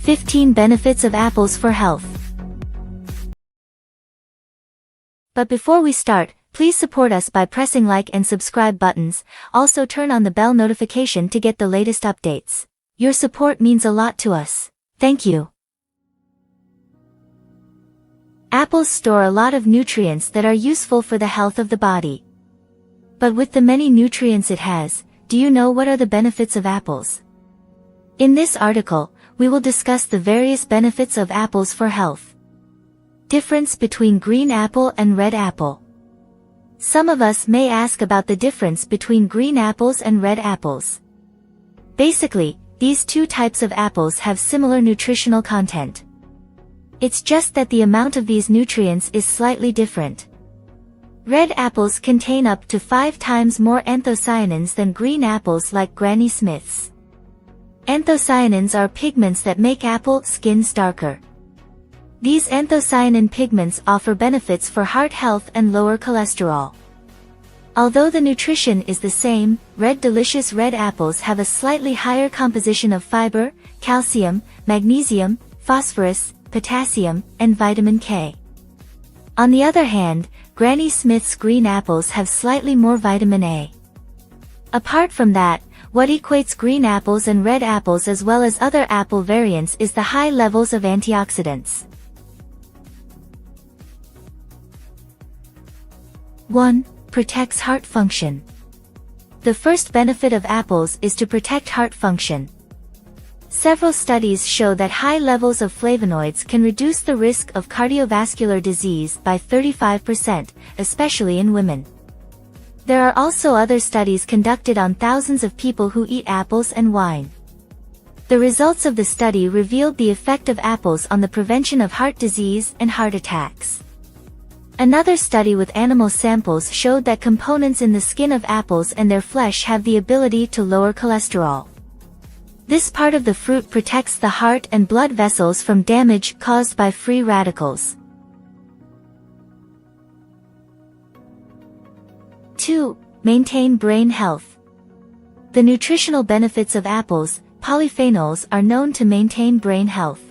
15 benefits of apples for health. But before we start, please support us by pressing like and subscribe buttons. Also turn on the bell notification to get the latest updates. Your support means a lot to us. Thank you. Apples store a lot of nutrients that are useful for the health of the body. But with the many nutrients it has, do you know what are the benefits of apples? In this article, we will discuss the various benefits of apples for health. Difference between green apple and red apple. Some of us may ask about the difference between green apples and red apples. Basically, these two types of apples have similar nutritional content. It's just that the amount of these nutrients is slightly different. Red apples contain up to 5 times more anthocyanins than green apples like Granny Smith's. Anthocyanins are pigments that make apple skins darker. These anthocyanin pigments offer benefits for heart health and lower cholesterol. Although the nutrition is the same, delicious red apples have a slightly higher composition of fiber, calcium, magnesium, phosphorus, potassium, and vitamin K. On the other hand, Granny Smith's green apples have slightly more vitamin A. Apart from that, what equates green apples and red apples as well as other apple variants is the high levels of antioxidants. 1. Protects heart function. The first benefit of apples is to protect heart function. Several studies show that high levels of flavonoids can reduce the risk of cardiovascular disease by 35%, especially in women. There are also other studies conducted on thousands of people who eat apples and wine. The results of the study revealed the effect of apples on the prevention of heart disease and heart attacks. Another study with animal samples showed that components in the skin of apples and their flesh have the ability to lower cholesterol. This part of the fruit protects the heart and blood vessels from damage caused by free radicals. 2. Maintain brain health. The nutritional benefits of apples, polyphenols, are known to maintain brain health.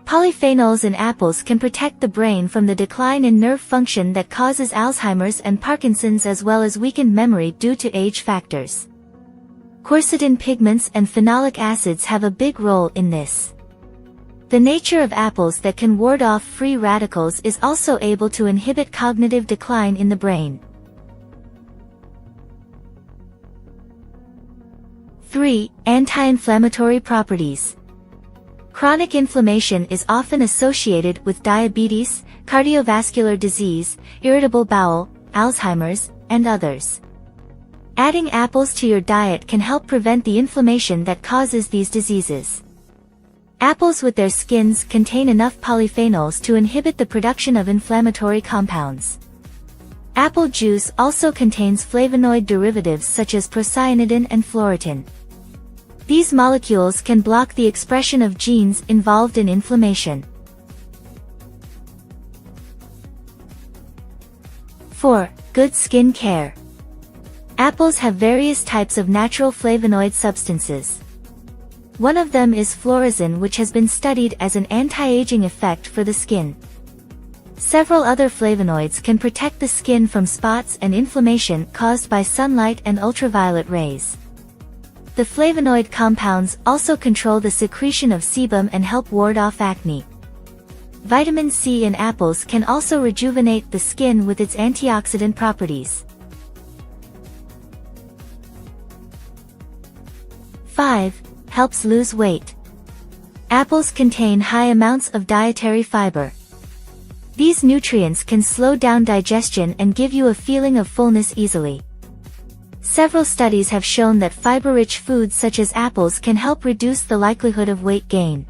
Polyphenols in apples can protect the brain from the decline in nerve function that causes Alzheimer's and Parkinson's as well as weakened memory due to age factors. Quercetin pigments and phenolic acids have a big role in this. The nature of apples that can ward off free radicals is also able to inhibit cognitive decline in the brain. 3. Anti-inflammatory properties. Chronic inflammation is often associated with diabetes, cardiovascular disease, irritable bowel, Alzheimer's, and others. Adding apples to your diet can help prevent the inflammation that causes these diseases. Apples with their skins contain enough polyphenols to inhibit the production of inflammatory compounds. Apple juice also contains flavonoid derivatives such as procyanidin and phloretin. These molecules can block the expression of genes involved in inflammation. 4. Good skin care. Apples have various types of natural flavonoid substances. One of them is fluorazine, which has been studied as an anti-aging effect for the skin. Several other flavonoids can protect the skin from spots and inflammation caused by sunlight and ultraviolet rays. The flavonoid compounds also control the secretion of sebum and help ward off acne. Vitamin C in apples can also rejuvenate the skin with its antioxidant properties. 5. Helps lose weight. Apples contain high amounts of dietary fiber. These nutrients can slow down digestion and give you a feeling of fullness easily. Several studies have shown that fiber-rich foods such as apples can help reduce the likelihood of weight gain.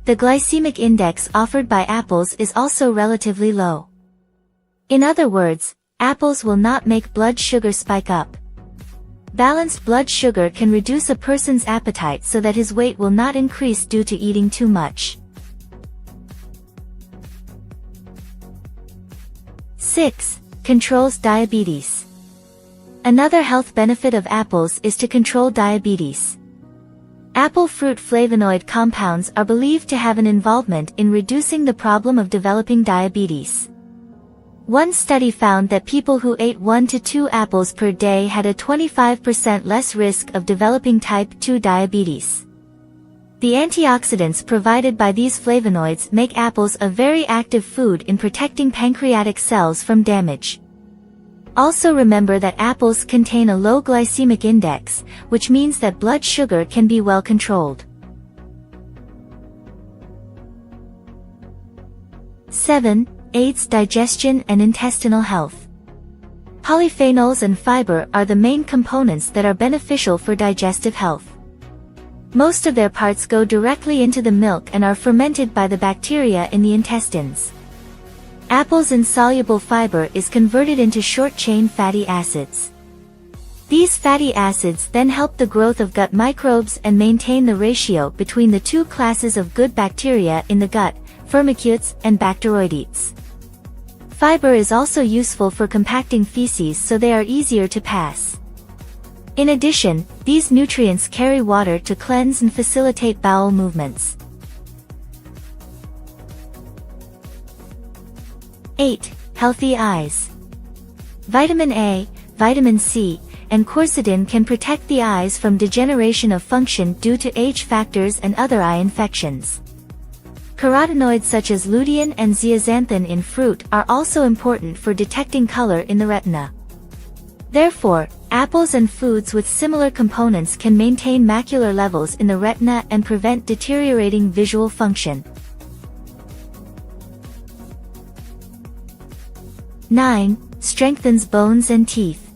The glycemic index offered by apples is also relatively low. In other words, apples will not make blood sugar spike up. Balanced blood sugar can reduce a person's appetite so that his weight will not increase due to eating too much. 6. Controls diabetes. Another health benefit of apples is to control diabetes. Apple fruit flavonoid compounds are believed to have an involvement in reducing the problem of developing diabetes. One study found that people who ate 1 to 2 apples per day had a 25% less risk of developing type 2 diabetes. The antioxidants provided by these flavonoids make apples a very active food in protecting pancreatic cells from damage. Also remember that apples contain a low glycemic index, which means that blood sugar can be well controlled. 7. Aids digestion and intestinal health. Polyphenols and fiber are the main components that are beneficial for digestive health. Most of their parts go directly into the milk and are fermented by the bacteria in the intestines. Apples' insoluble fiber is converted into short-chain fatty acids. These fatty acids then help the growth of gut microbes and maintain the ratio between the two classes of good bacteria in the gut, firmicutes and bacteroidetes. Fiber is also useful for compacting feces so they are easier to pass. In addition, these nutrients carry water to cleanse and facilitate bowel movements. 8. Healthy eyes. Vitamin A, vitamin C, and quercetin can protect the eyes from degeneration of function due to age factors and other eye infections. Carotenoids such as lutein and zeaxanthin in fruit are also important for detecting color in the retina. Therefore, apples and foods with similar components can maintain macular levels in the retina and prevent deteriorating visual function. 9. Strengthens bones and teeth.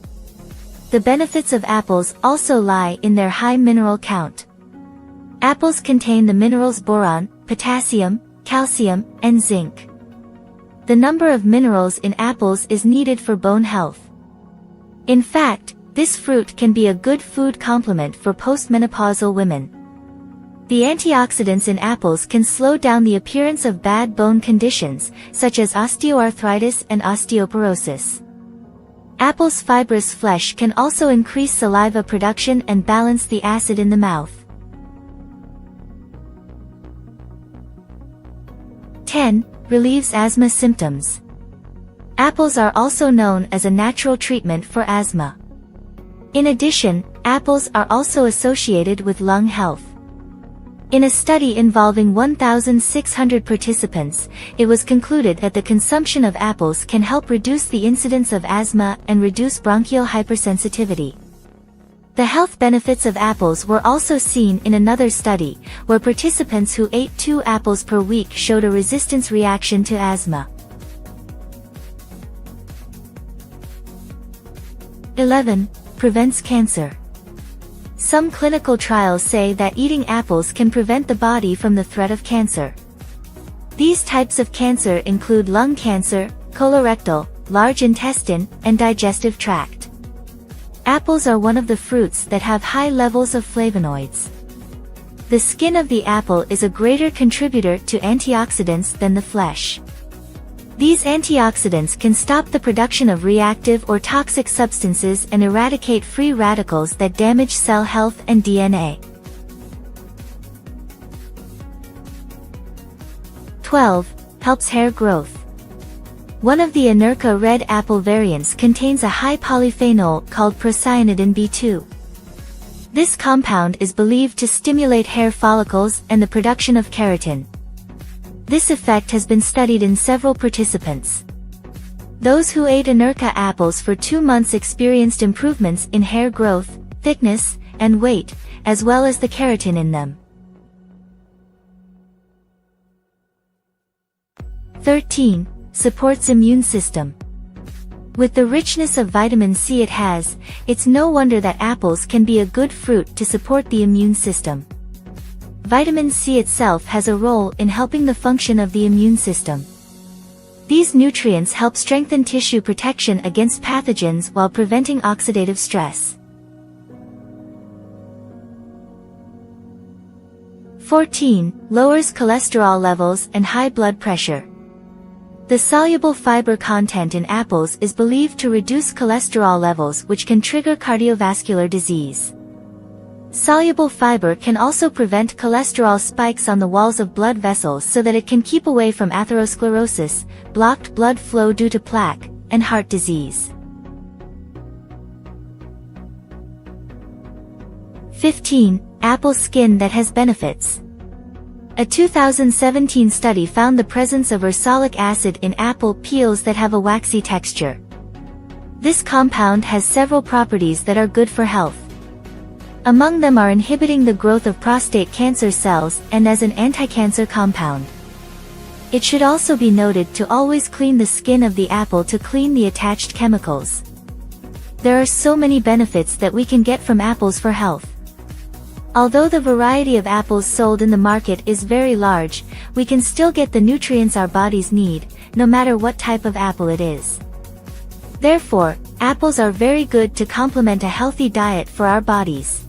The benefits of apples also lie in their high mineral count. Apples contain the minerals boron, potassium, calcium, and zinc. The number of minerals in apples is needed for bone health. In fact, this fruit can be a good food complement for postmenopausal women. The antioxidants in apples can slow down the appearance of bad bone conditions, such as osteoarthritis and osteoporosis. Apples' fibrous flesh can also increase saliva production and balance the acid in the mouth. 10. Relieves asthma symptoms. Apples are also known as a natural treatment for asthma. In addition, apples are also associated with lung health. In a study involving 1,600 participants, it was concluded that the consumption of apples can help reduce the incidence of asthma and reduce bronchial hypersensitivity. The health benefits of apples were also seen in another study, where participants who ate 2 apples per week showed a resistance reaction to asthma. 11. Prevents cancer. Some clinical trials say that eating apples can prevent the body from the threat of cancer. These types of cancer include lung cancer, colorectal, large intestine, and digestive tract. Apples are one of the fruits that have high levels of flavonoids. The skin of the apple is a greater contributor to antioxidants than the flesh. These antioxidants can stop the production of reactive or toxic substances and eradicate free radicals that damage cell health and DNA. 12. Helps hair growth. One of the Anurca red apple variants contains a high polyphenol called procyanidin B2. This compound is believed to stimulate hair follicles and the production of keratin. This effect has been studied in several participants. Those who ate Anurca apples for 2 months experienced improvements in hair growth, thickness, and weight, as well as the keratin in them. 13. Supports immune system. With the richness of vitamin C it has, it's no wonder that apples can be a good fruit to support the immune system. Vitamin C itself has a role in helping the function of the immune system. These nutrients help strengthen tissue protection against pathogens while preventing oxidative stress. 14. Lowers cholesterol levels and high blood pressure. The soluble fiber content in apples is believed to reduce cholesterol levels, which can trigger cardiovascular disease. Soluble fiber can also prevent cholesterol spikes on the walls of blood vessels so that it can keep away from atherosclerosis, blocked blood flow due to plaque, and heart disease. 15. Apple skin that has benefits. A 2017 study found the presence of ursolic acid in apple peels that have a waxy texture. This compound has several properties that are good for health. Among them are inhibiting the growth of prostate cancer cells and as an anti-cancer compound. It should also be noted to always clean the skin of the apple to clean the attached chemicals. There are so many benefits that we can get from apples for health. Although the variety of apples sold in the market is very large, we can still get the nutrients our bodies need, no matter what type of apple it is. Therefore, apples are very good to complement a healthy diet for our bodies.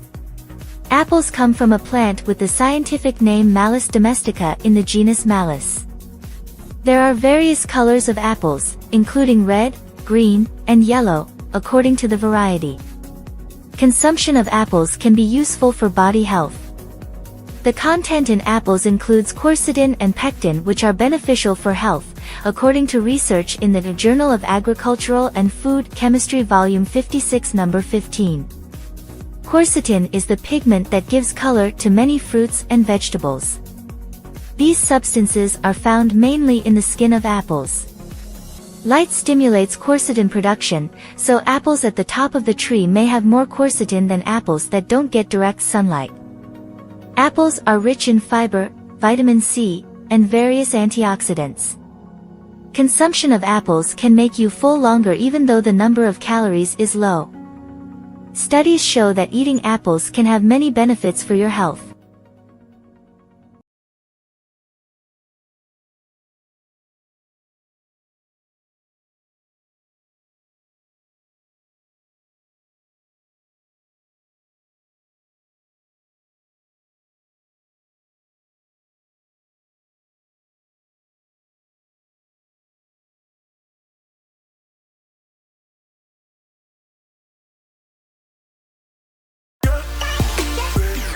Apples come from a plant with the scientific name Malus domestica in the genus Malus. There are various colors of apples, including red, green, and yellow, according to the variety. Consumption of apples can be useful for body health. The content in apples includes quercetin and pectin, which are beneficial for health, according to research in the Journal of Agricultural and Food Chemistry Volume 56 No. 15. Quercetin is the pigment that gives color to many fruits and vegetables. These substances are found mainly in the skin of apples. Light stimulates quercetin production, so apples at the top of the tree may have more quercetin than apples that don't get direct sunlight. Apples are rich in fiber, vitamin C, and various antioxidants. Consumption of apples can make you full longer even though the number of calories is low. Studies show that eating apples can have many benefits for your health.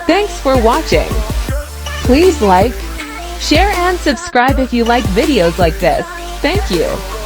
Thanks for watching. Please like, share and subscribe if you like videos like this. Thank you.